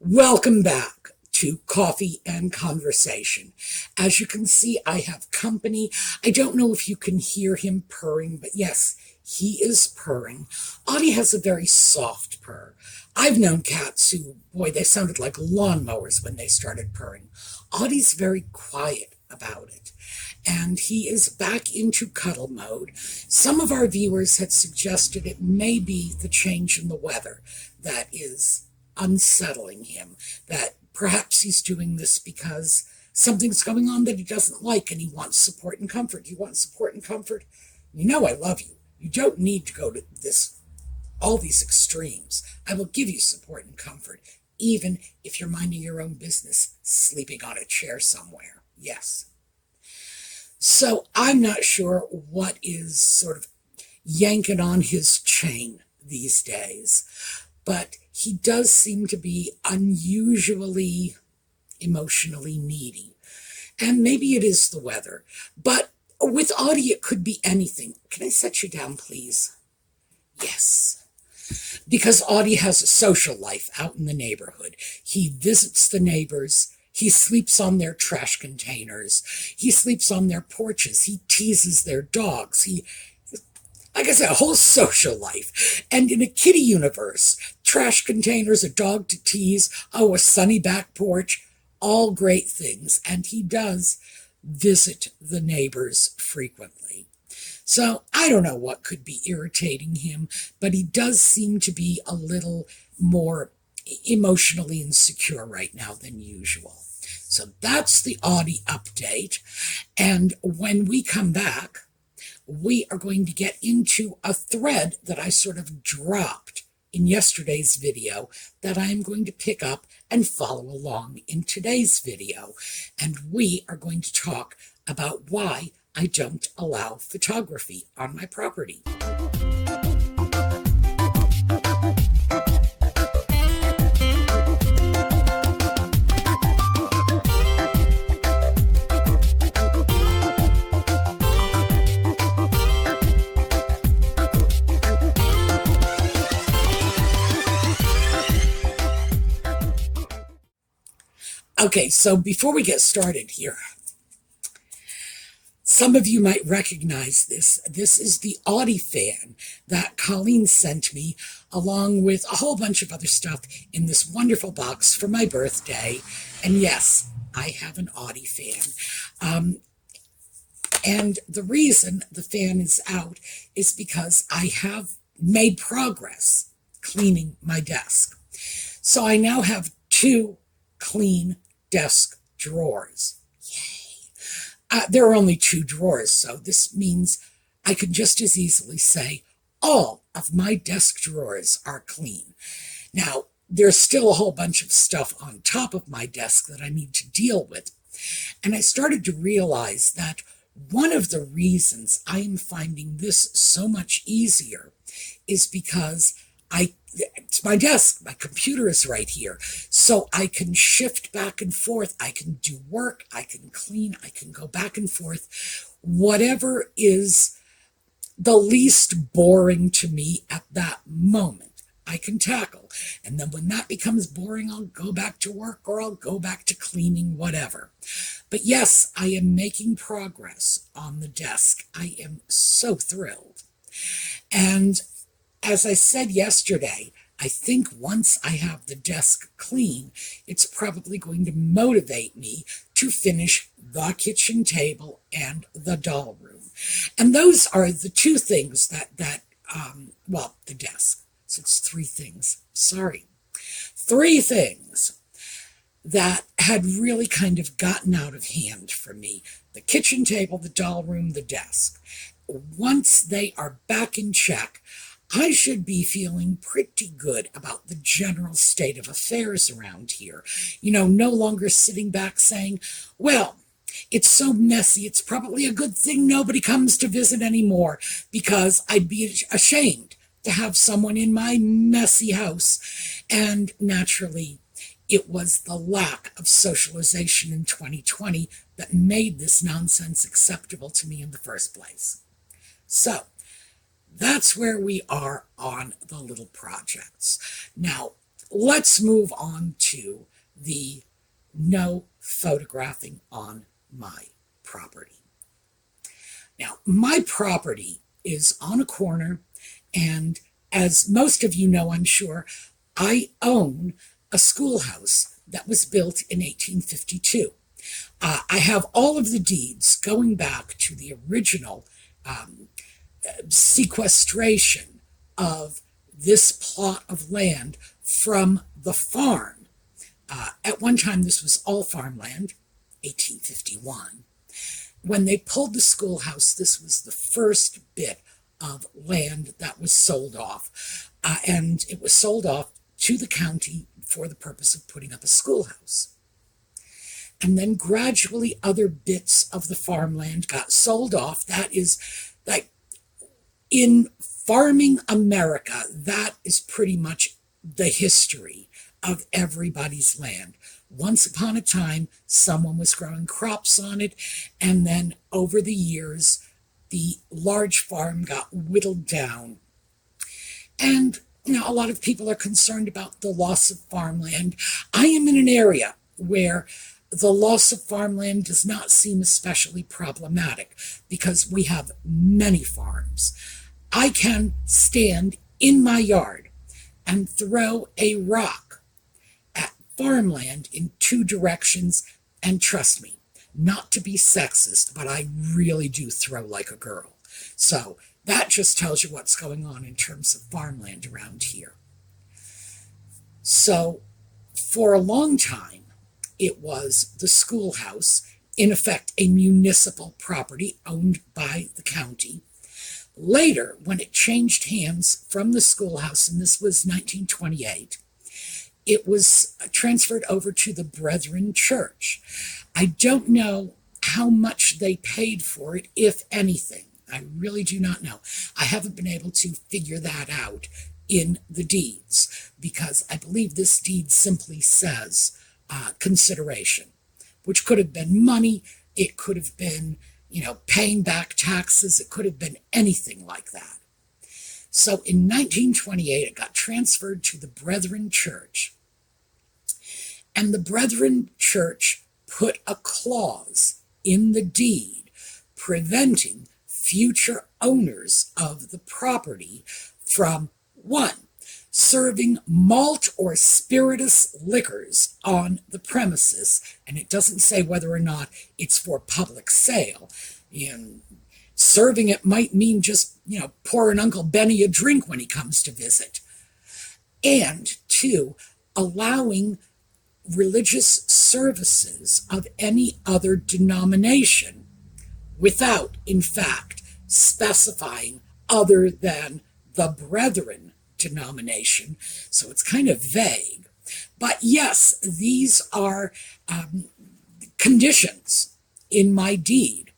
Welcome back to Coffee and Conversation. As you can see, I have company. I don't know if you can hear him purring, but yes, he is purring. Audie has a very soft purr. I've known cats who, boy, they sounded like lawnmowers when they started purring. Audie's very quiet about it, and he is back into cuddle mode. Some of our viewers had suggested it may be the change in the weather that is unsettling him, that perhaps he's doing this because something's going on that he doesn't like and he wants support and comfort. You want support and comfort? You know I love you. You don't need to go to all these extremes. I will give you support and comfort, even if you're minding your own business, sleeping on a chair somewhere. Yes. So I'm not sure what is sort of yanking on his chain these days, but he does seem to be unusually emotionally needy. And maybe it is the weather. But with Audie, it could be anything. Can I set you down, please? Yes. Because Audie has a social life out in the neighborhood. He visits the neighbors. He sleeps on their trash containers. He sleeps on their porches. He teases their dogs. Like I said, a whole social life. And in a kitty universe, trash containers, a dog to tease, a sunny back porch, all great things. And he does visit the neighbors frequently. So I don't know what could be irritating him, but he does seem to be a little more emotionally insecure right now than usual. So that's the Audie update. And when we come back, we are going to get into a thread that I sort of dropped in yesterday's video that I am going to pick up and follow along in today's video. And we are going to talk about why I don't allow photography on my property. Okay, so before we get started here, some of you might recognize this. This is the Audie fan that Colleen sent me, along with a whole bunch of other stuff in this wonderful box for my birthday. And yes, I have an Audie fan. And the reason the fan is out is because I have made progress cleaning my desk. So I now have 2 clean desk drawers. Yay. There are only 2 drawers, so this means I can just as easily say all of my desk drawers are clean. Now, there's still a whole bunch of stuff on top of my desk that I need to deal with. And I started to realize that one of the reasons I am finding this so much easier is because it's my desk, my computer is right here, so I can shift back and forth, I can do work, I can clean, I can go back and forth, whatever is the least boring to me at that moment, I can tackle. And then when that becomes boring, I'll go back to work or I'll go back to cleaning, whatever. But yes, I am making progress on the desk. I am so thrilled. And as I said yesterday, I think once I have the desk clean, it's probably going to motivate me to finish the kitchen table and the doll room. And those are the 2 things well, the desk. So it's 3 things. Sorry. 3 things that had really kind of gotten out of hand for me. The kitchen table, the doll room, the desk. Once they are back in check, I should be feeling pretty good about the general state of affairs around here. No longer sitting back saying, well, it's so messy, it's probably a good thing nobody comes to visit anymore, because I'd be ashamed to have someone in my messy house. And naturally, it was the lack of socialization in 2020 that made this nonsense acceptable to me in the first place. So, that's where we are on the little projects. Now, let's move on to the no photographing on my property. Now, my property is on a corner, and as most of you know, I'm sure, I own a schoolhouse that was built in 1852. I have all of the deeds going back to the original sequestration of this plot of land from the farm. At one time, this was all farmland, 1851. When they pulled the schoolhouse, this was the first bit of land that was sold off. And it was sold off to the county for the purpose of putting up a schoolhouse. And then gradually other bits of the farmland got sold off. That is, like, in farming America, that is pretty much the history of everybody's land. Once upon a time, someone was growing crops on it, and then over the years, the large farm got whittled down. And, a lot of people are concerned about the loss of farmland. I am in an area where the loss of farmland does not seem especially problematic because we have many farms. I can stand in my yard and throw a rock at farmland in two directions, and trust me, not to be sexist, but I really do throw like a girl. So that just tells you what's going on in terms of farmland around here. So for a long time, it was the schoolhouse, in effect a municipal property owned by the county. Later, when it changed hands from the schoolhouse, and this was 1928, it was transferred over to the Brethren Church. I don't know how much they paid for it, if anything. I really do not know. I haven't been able to figure that out in the deeds, because I believe this deed simply says consideration, which could have been money, it could have been, paying back taxes, it could have been anything like that. So in 1928, it got transferred to the Brethren Church, and the Brethren Church put a clause in the deed preventing future owners of the property from, 1, serving malt or spirituous liquors on the premises, and it doesn't say whether or not it's for public sale. Serving it might mean just, pouring Uncle Benny a drink when he comes to visit. And 2, allowing religious services of any other denomination without, in fact, specifying other than the Brethren denomination. So it's kind of vague. But yes, these are conditions in my deed.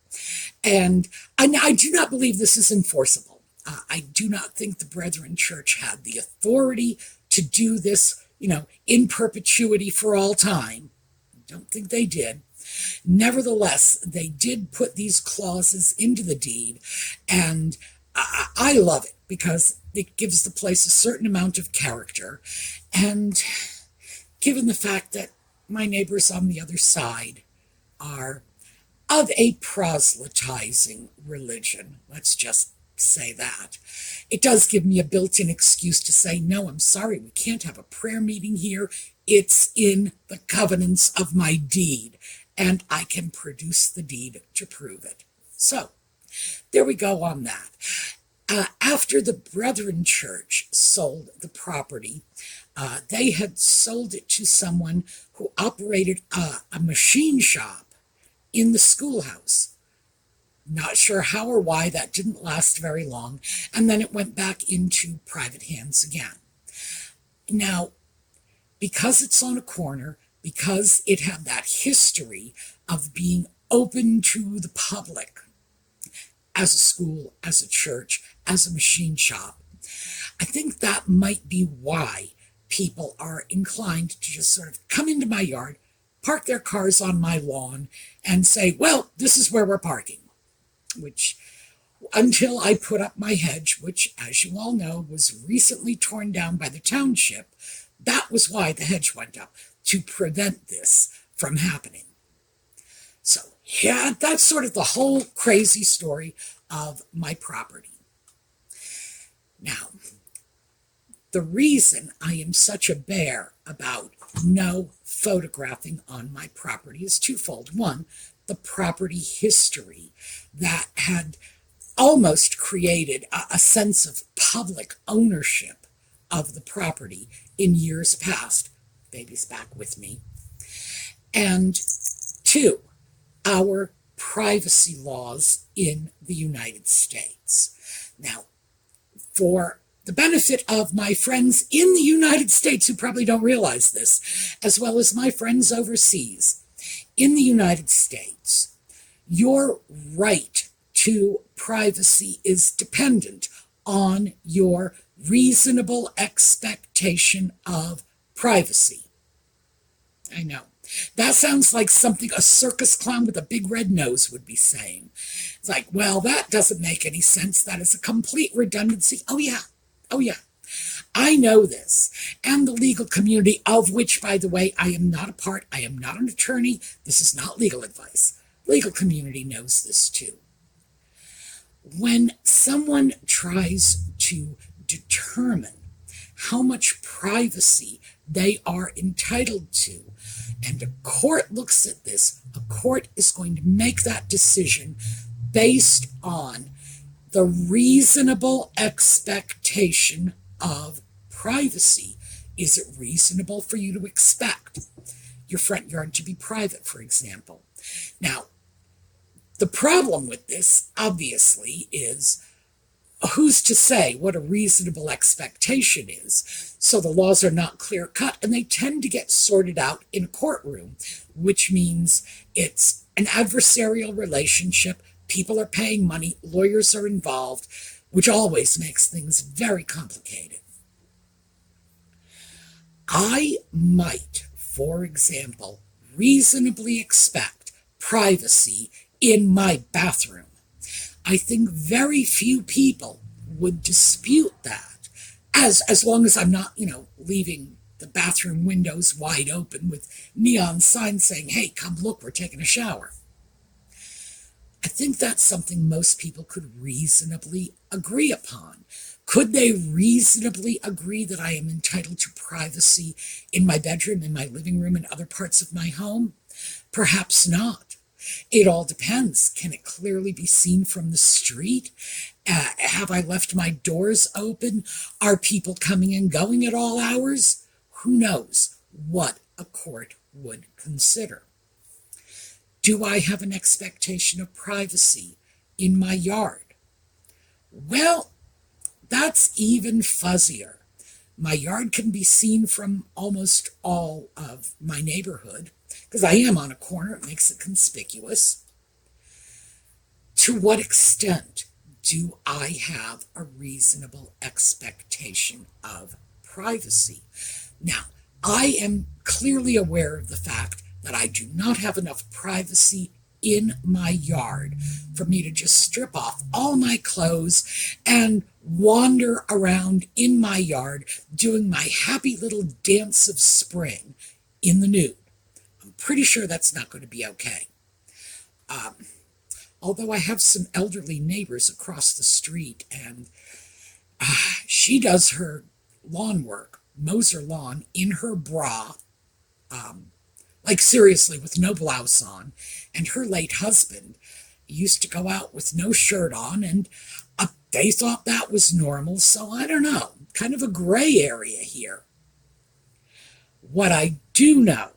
And I do not believe this is enforceable. I do not think the Brethren Church had the authority to do this, in perpetuity for all time. I don't think they did. Nevertheless, they did put these clauses into the deed, and I love it because it gives the place a certain amount of character. And given the fact that my neighbors on the other side are of a proselytizing religion, let's just say that, it does give me a built-in excuse to say, no, I'm sorry, we can't have a prayer meeting here. It's in the covenants of my deed, and I can produce the deed to prove it. So there we go on that. After the Brethren Church sold the property, they had sold it to someone who operated a machine shop in the schoolhouse. Not sure how or why, that didn't last very long, and then it went back into private hands again. Now, because it's on a corner, because it had that history of being open to the public, as a school, as a church, as a machine shop, I think that might be why people are inclined to just sort of come into my yard, park their cars on my lawn, and say, well, this is where we're parking. Which, until I put up my hedge, which, as you all know, was recently torn down by the township, That was why the hedge went up, to prevent this from happening. So yeah, that's sort of the whole crazy story of my property. Now, the reason I am such a bear about no photographing on my property is twofold. One, the property history that had almost created a sense of public ownership of the property in years past. Baby's back with me. And two, our privacy laws in the United States. Now, for the benefit of my friends in the United States who probably don't realize this, as well as my friends overseas, in the United States, your right to privacy is dependent on your reasonable expectation of privacy. I know. That sounds like something a circus clown with a big red nose would be saying. It's like, well, that doesn't make any sense. That is a complete redundancy. Oh, yeah. Oh, yeah. I know this. And the legal community, of which, by the way, I am not a part. I am not an attorney. This is not legal advice. Legal community knows this, too. When someone tries to determine how much privacy they are entitled to, and a court looks at this, a court is going to make that decision based on the reasonable expectation of privacy. Is it reasonable for you to expect your front yard to be private, for example? Now, the problem with this, obviously, is who's to say what a reasonable expectation is? So the laws are not clear-cut, and they tend to get sorted out in a courtroom, which means it's an adversarial relationship. People are paying money, lawyers are involved, which always makes things very complicated. I might, for example, reasonably expect privacy in my bathroom. I think very few people would dispute that, as long as I'm not, leaving the bathroom windows wide open with neon signs saying, hey, come look, we're taking a shower. I think that's something most people could reasonably agree upon. Could they reasonably agree that I am entitled to privacy in my bedroom, in my living room, and other parts of my home? Perhaps not. It all depends. Can it clearly be seen from the street? Have I left my doors open? Are people coming and going at all hours? Who knows what a court would consider? Do I have an expectation of privacy in my yard? Well, that's even fuzzier. My yard can be seen from almost all of my neighborhood, because I am on a corner, it makes it conspicuous. To what extent do I have a reasonable expectation of privacy? Now, I am clearly aware of the fact that I do not have enough privacy in my yard for me to just strip off all my clothes and wander around in my yard doing my happy little dance of spring in the nude. I'm pretty sure that's not going to be okay. Although I have some elderly neighbors across the street, and she does her lawn work, mows her lawn in her bra, like seriously, with no blouse on, and her late husband used to go out with no shirt on, and they thought that was normal, so I don't know, kind of a gray area here. What I do know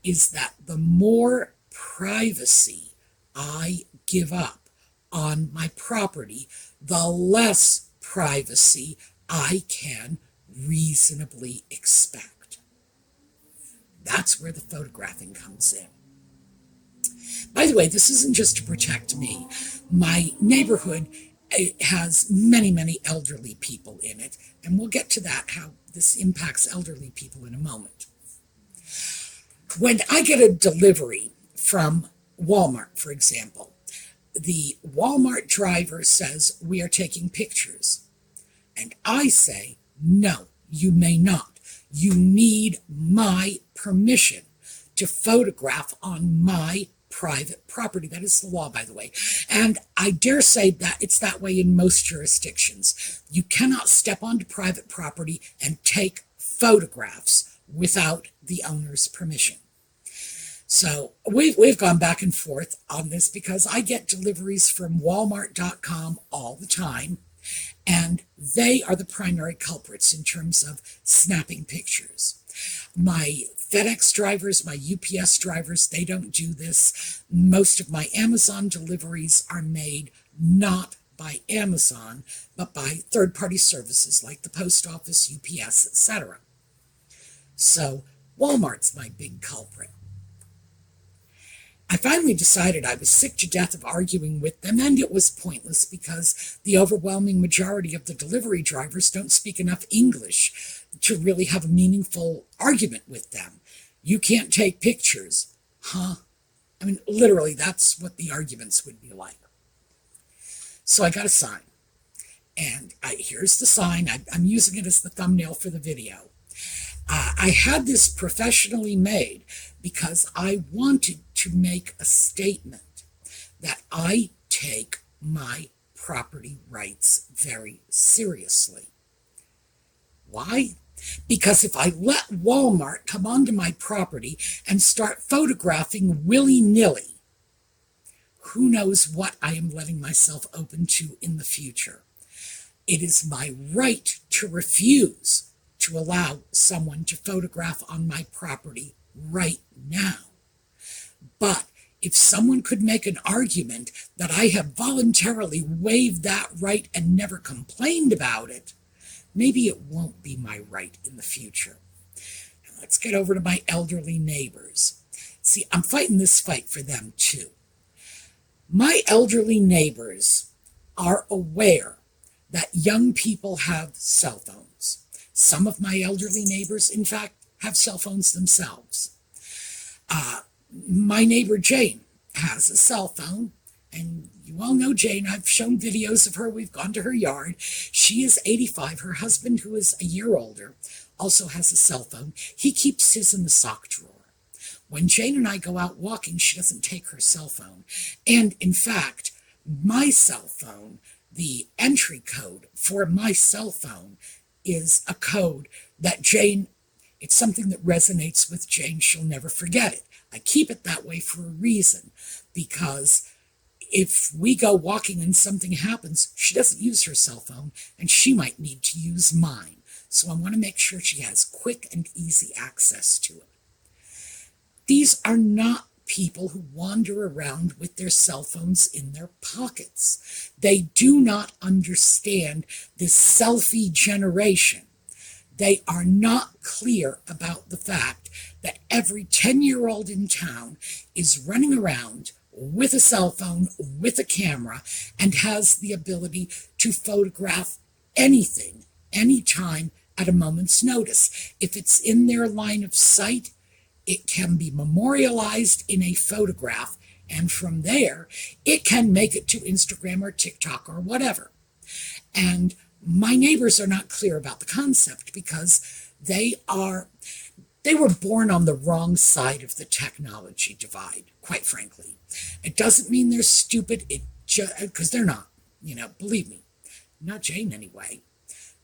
is that the more privacy I give up on my property, the less privacy I can reasonably expect. That's where the photographing comes in. By the way, this isn't just to protect me. My neighborhood has many, many elderly people in it, and we'll get to that, how this impacts elderly people in a moment. When I get a delivery from Walmart, for example, the Walmart driver says, we are taking pictures. And I say, no, you may not. You need my permission to photograph on my private property. That is the law, by the way. And I dare say that it's that way in most jurisdictions. You cannot step onto private property and take photographs without the owner's permission. So we've gone back and forth on this because I get deliveries from Walmart.com all the time, and they are the primary culprits in terms of snapping pictures. My FedEx drivers, my UPS drivers, they don't do this. Most of my Amazon deliveries are made not by Amazon, but by third-party services like the post office, UPS, etc. So Walmart's my big culprit. I finally decided I was sick to death of arguing with them, and it was pointless because the overwhelming majority of the delivery drivers don't speak enough English to really have a meaningful argument with them. You can't take pictures, huh? I mean, literally, that's what the arguments would be like. So I got a sign, and here's the sign. I'm using it as the thumbnail for the video. I had this professionally made because I wanted to make a statement that I take my property rights very seriously. Why? Because if I let Walmart come onto my property and start photographing willy-nilly, who knows what I am letting myself open to in the future. It is my right to refuse to allow someone to photograph on my property right now. But if someone could make an argument that I have voluntarily waived that right and never complained about it, maybe it won't be my right in the future. Now let's get over to my elderly neighbors. See, I'm fighting this fight for them too. My elderly neighbors are aware that young people have cell phones. Some of my elderly neighbors, in fact, have cell phones themselves. My neighbor Jane has a cell phone, and you all know Jane. I've shown videos of her. We've gone to her yard. She is 85. Her husband, who is a year older, also has a cell phone. He keeps his in the sock drawer. When Jane and I go out walking, she doesn't take her cell phone. And in fact, my cell phone, the entry code for my cell phone is a code that Jane, it's something that resonates with Jane. She'll never forget it. I keep it that way for a reason, because if we go walking and something happens, she doesn't use her cell phone, and she might need to use mine. So I want to make sure she has quick and easy access to it. These are not people who wander around with their cell phones in their pockets. They do not understand this selfie generation. They are not clear about the fact that every 10-year-old in town is running around with a cell phone, with a camera, and has the ability to photograph anything, anytime, at a moment's notice. If it's in their line of sight, it can be memorialized in a photograph, and from there, it can make it to Instagram or TikTok or whatever. And my neighbors are not clear about the concept because they were born on the wrong side of the technology divide, quite frankly. It doesn't mean they're stupid, because they're not, believe me. Not Jane anyway.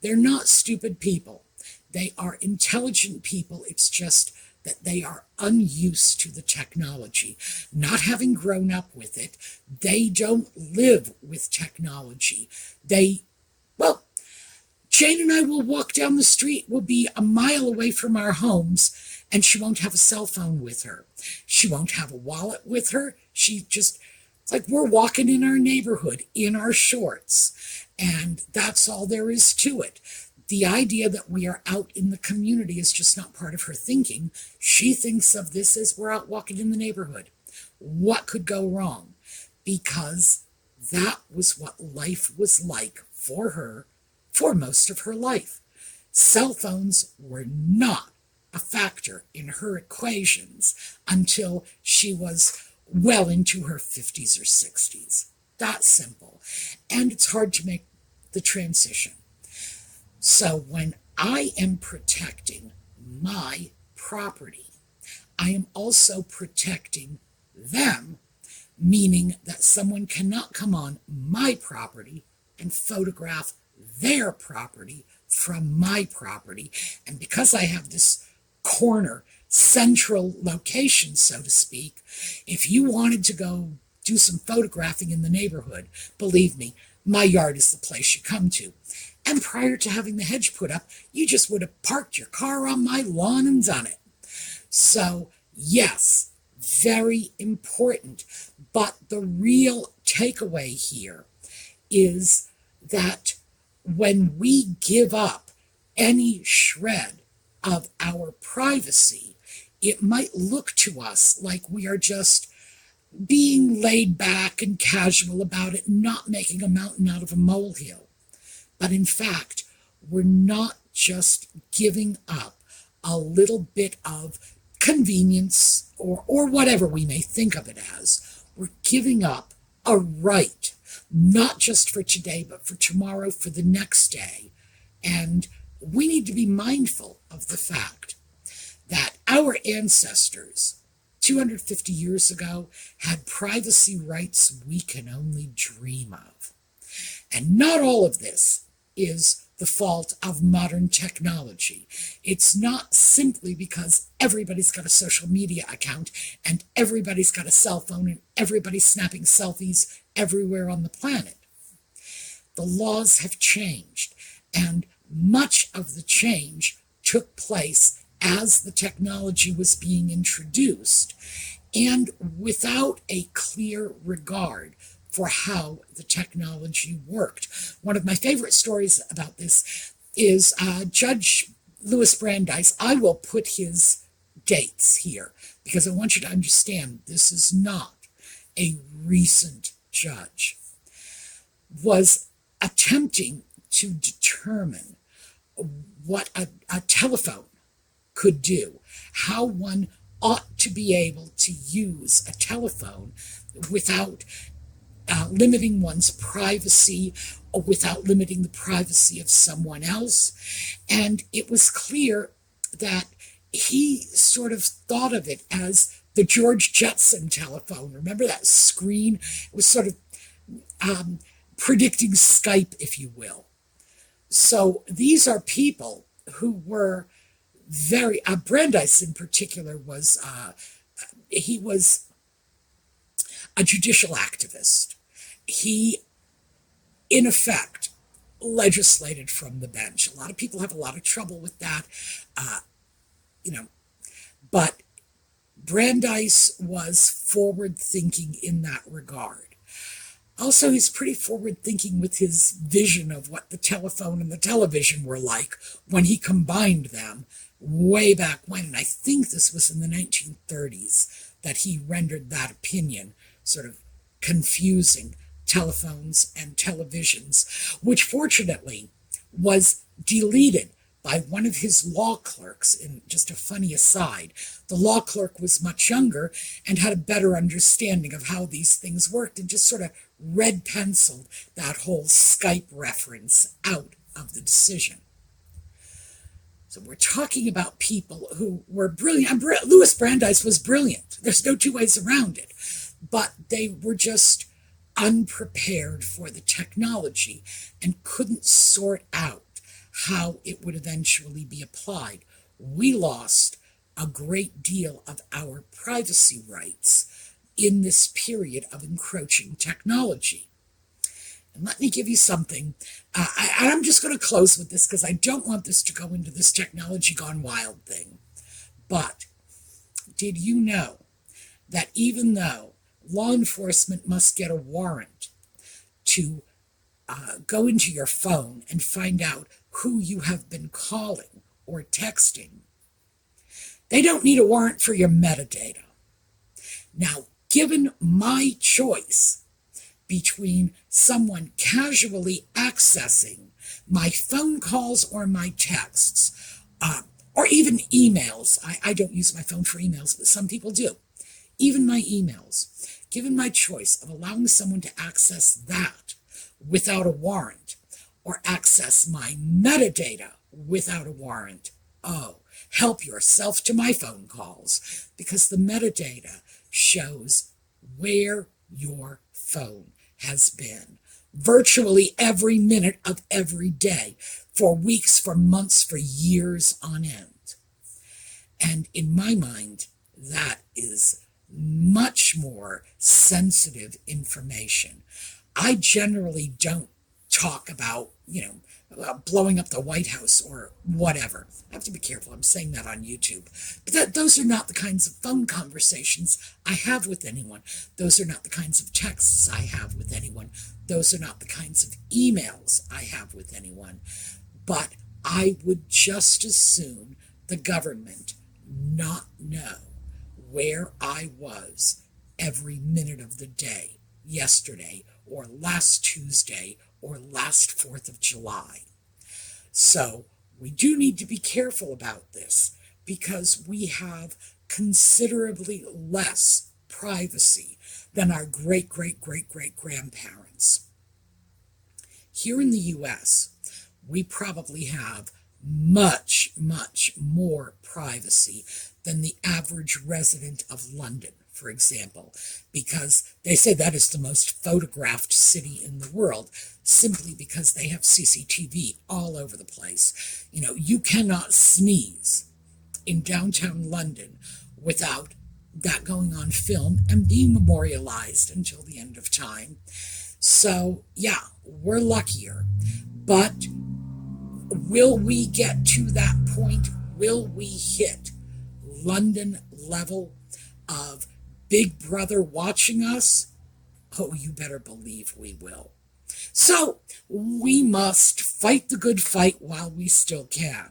They're not stupid people. They are intelligent people. It's just that they are unused to the technology. Not having grown up with it, they don't live with technology. Jane and I will walk down the street, we'll be a mile away from our homes, and she won't have a cell phone with her. She won't have a wallet with her. It's like we're walking in our neighborhood in our shorts, and that's all there is to it. The idea that we are out in the community is just not part of her thinking. She thinks of this as we're out walking in the neighborhood. What could go wrong? Because that was what life was like for her for most of her life. Cell phones were not a factor in her equations until she was well into her 50s or 60s. That simple. And it's hard to make the transition. So when I am protecting my property. I am also protecting them, meaning that someone cannot come on my property and photograph their property from my property. And because I have this corner, central location, so to speak, if you wanted to go do some photographing in the neighborhood, believe me, my yard is the place you come to. And prior to having the hedge put up, you just would have parked your car on my lawn and done it. So, yes, very important. But the real takeaway here is that when we give up any shred of our privacy, it might look to us like we are just being laid back and casual about it, not making a mountain out of a molehill. But in fact, we're not just giving up a little bit of convenience or whatever we may think of it as. We're giving up a right, not just for today, but for tomorrow, for the next day. And we need to be mindful of the fact that our ancestors 250 years ago had privacy rights we can only dream of. And not all of this is the fault of modern technology. It's not simply because everybody's got a social media account and everybody's got a cell phone and everybody's snapping selfies everywhere on the planet. The laws have changed, and much of the change took place as the technology was being introduced, and without a clear regard for how the technology worked. One of my favorite stories about this is Judge Louis Brandeis. I will put his dates here because I want you to understand this is not a recent judge, was attempting to determine what a telephone could do, how one ought to be able to use a telephone without limiting one's privacy or without limiting the privacy of someone else. And it was clear that he sort of thought of it as the George Jetson telephone. Remember that screen? It was sort of predicting Skype, if you will. So these are people who were very, Brandeis in particular was, he was a judicial activist. He, in effect, legislated from the bench. A lot of people have a lot of trouble with that, but Brandeis was forward-thinking in that regard. Also, he's pretty forward-thinking with his vision of what the telephone and the television were like when he combined them way back when. And I think this was in the 1930s that he rendered that opinion, sort of confusing telephones and televisions, which fortunately was deleted by one of his law clerks. In just a funny aside, the law clerk was much younger and had a better understanding of how these things worked and just sort of red penciled that whole Skype reference out of the decision. So we're talking about people who were brilliant. Louis Brandeis was brilliant. There's no two ways around it. But they were just unprepared for the technology and couldn't sort out how it would eventually be applied. We lost a great deal of our privacy rights in this period of encroaching technology. And let me give you something. I'm just going to close with this because I don't want this to go into this technology gone wild thing. But did you know that even though law enforcement must get a warrant to go into your phone and find out who you have been calling or texting, they don't need a warrant for your metadata. Now, given my choice between someone casually accessing my phone calls or my texts, or even emails, I don't use my phone for emails, but some people do, even my emails, given my choice of allowing someone to access that without a warrant or access my metadata without a warrant, oh, help yourself to my phone calls, because the metadata shows where your phone has been virtually every minute of every day, for weeks, for months, for years on end. And in my mind, that is much more sensitive information. I generally don't talk about, blowing up the White House or whatever. I have to be careful. I'm saying that on YouTube. But those are not the kinds of phone conversations I have with anyone. Those are not the kinds of texts I have with anyone. Those are not the kinds of emails I have with anyone. But I would just as soon the government not know where I was every minute of the day, yesterday, or last Tuesday, or last 4th of July. So we do need to be careful about this, because we have considerably less privacy than our great-great-great-great-grandparents. Here in the U.S., we probably have much, much more privacy than the average resident of London, for example, because they say that is the most photographed city in the world, simply because they have CCTV all over the place. You cannot sneeze in downtown London without that going on film and being memorialized until the end of time. So, yeah, we're luckier. But will we get to that point? Will we hit London level of Big Brother watching us? Oh, you better believe we will. So we must fight the good fight while we still can.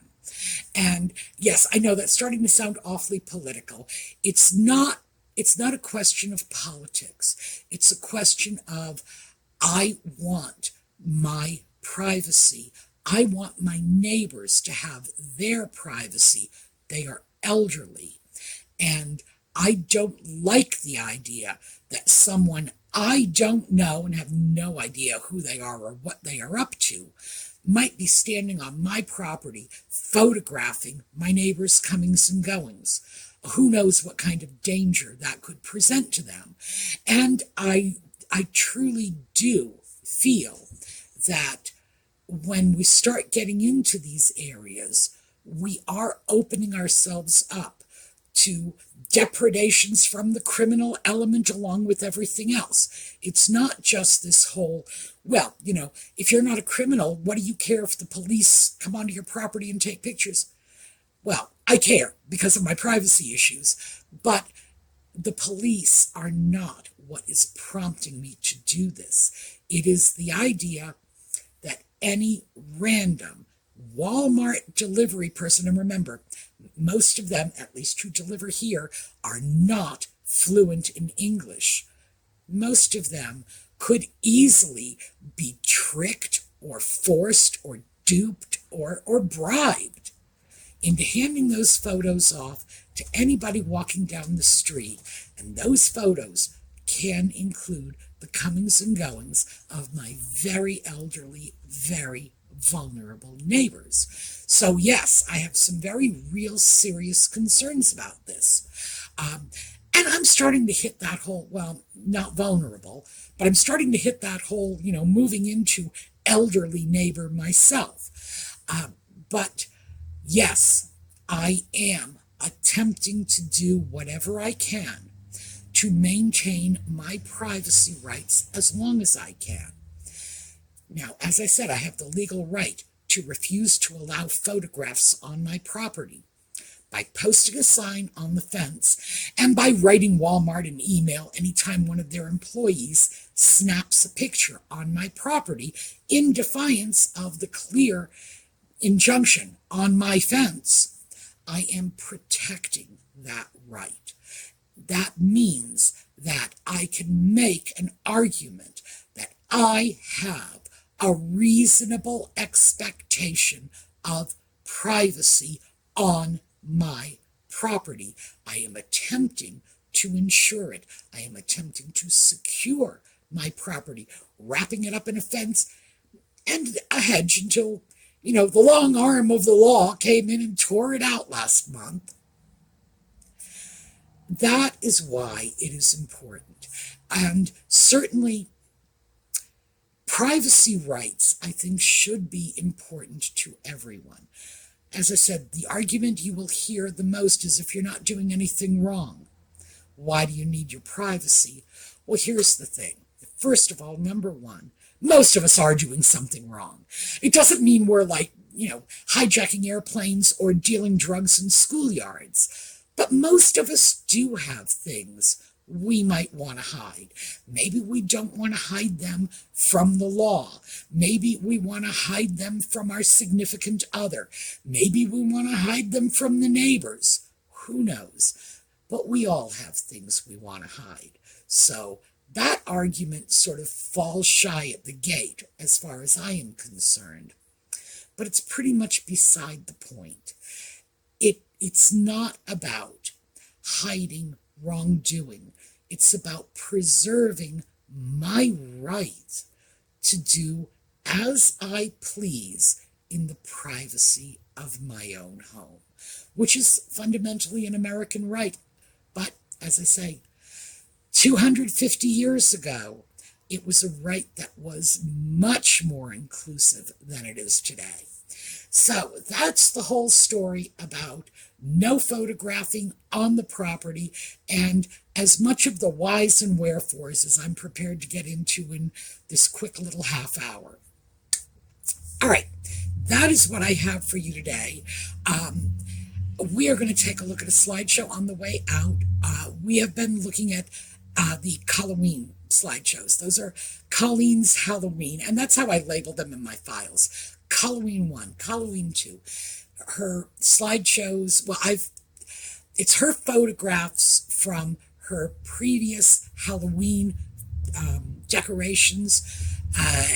And yes, I know that's starting to sound awfully political. It's not a question of politics. It's a question of, I want my privacy. I want my neighbors to have their privacy. They are elderly. And I don't like the idea that someone I don't know and have no idea who they are or what they are up to might be standing on my property photographing my neighbor's comings and goings. Who knows what kind of danger that could present to them. And I truly do feel that when we start getting into these areas, we are opening ourselves up to depredations from the criminal element along with everything else. It's not just this whole, well, if you're not a criminal, what do you care if the police come onto your property and take pictures? Well, I care because of my privacy issues, but the police are not what is prompting me to do this. It is the idea that any random Walmart delivery person, and remember, most of them, at least who deliver here, are not fluent in English. Most of them could easily be tricked or forced or duped or bribed into handing those photos off to anybody walking down the street. And those photos can include the comings and goings of my very elderly, very vulnerable neighbors. So yes, I have some very real serious concerns about this. And I'm starting to hit that whole, well, not vulnerable, but I'm starting to hit that whole, moving into elderly neighbor myself. But yes, I am attempting to do whatever I can to maintain my privacy rights as long as I can. Now, as I said, I have the legal right to refuse to allow photographs on my property by posting a sign on the fence and by writing Walmart an email anytime one of their employees snaps a picture on my property in defiance of the clear injunction on my fence. I am protecting that right. That means that I can make an argument that I have a reasonable expectation of privacy on my property. I am attempting to ensure it. I am attempting to secure my property, wrapping it up in a fence and a hedge until, the long arm of the law came in and tore it out last month. That is why it is important. And certainly, privacy rights, I think, should be important to everyone. As I said, the argument you will hear the most is if you're not doing anything wrong, why do you need your privacy? Well, here's the thing. First of all, number one, most of us are doing something wrong. It doesn't mean we're hijacking airplanes or dealing drugs in schoolyards. But most of us do have things we might want to hide. Maybe we don't want to hide them from the law. Maybe we want to hide them from our significant other. Maybe we want to hide them from the neighbors. Who knows? But we all have things we want to hide. So that argument sort of falls shy at the gate as far as I am concerned. But it's pretty much beside the point. It's not about hiding wrongdoing. It's about preserving my right to do as I please in the privacy of my own home, which is fundamentally an American right. But, as I say, 250 years ago, it was a right that was much more inclusive than it is today. So that's the whole story about no photographing on the property and as much of the whys and wherefores as I'm prepared to get into in this quick little half hour. All right, that is what I have for you today. We are going to take a look at a slideshow on the way out. We have been looking at the Halloween slideshows. Those are Colleen's Halloween, and that's how I label them in my files. Halloween 1, Halloween 2. Her slideshows, it's her photographs from her previous Halloween decorations,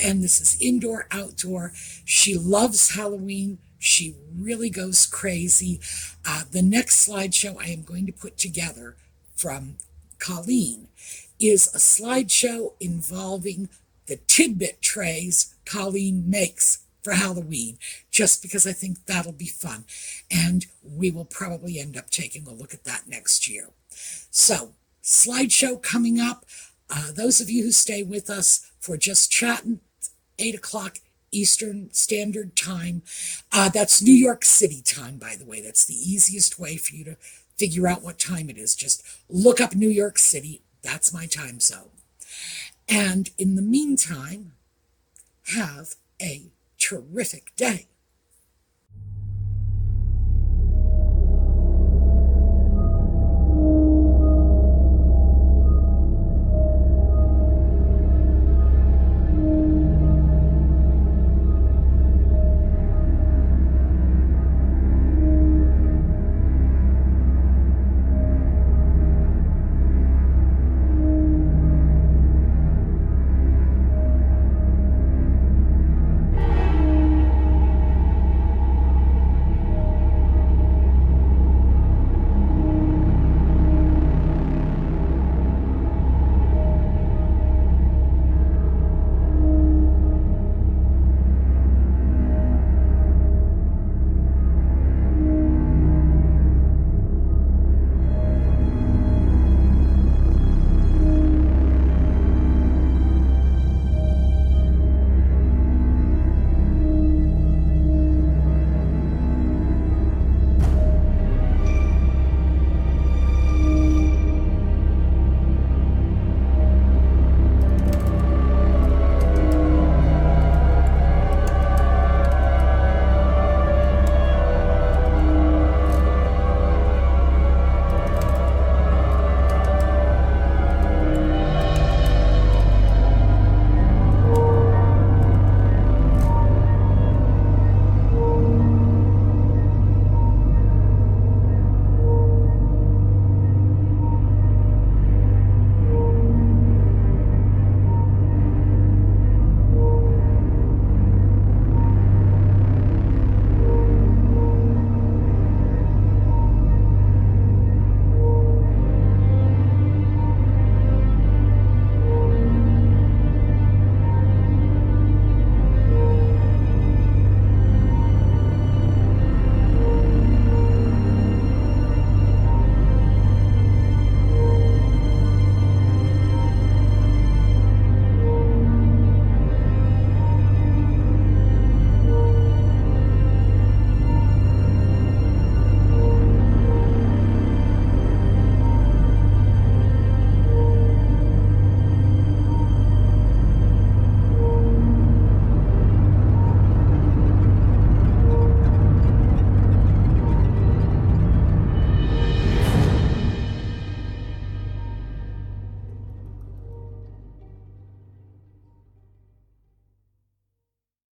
and this is indoor, outdoor. She loves Halloween. She really goes crazy. The next slideshow I am going to put together from Colleen is a slideshow involving the Tidbit trays Colleen makes for Halloween, just because I think that'll be fun. And we will probably end up taking a look at that next year. So, slideshow coming up. Those of you who stay with us for Just Chatting, 8 o'clock Eastern Standard Time. That's New York City time, by the way. That's the easiest way for you to figure out what time it is. Just look up New York City. That's my time zone. And in the meantime, have a terrific day.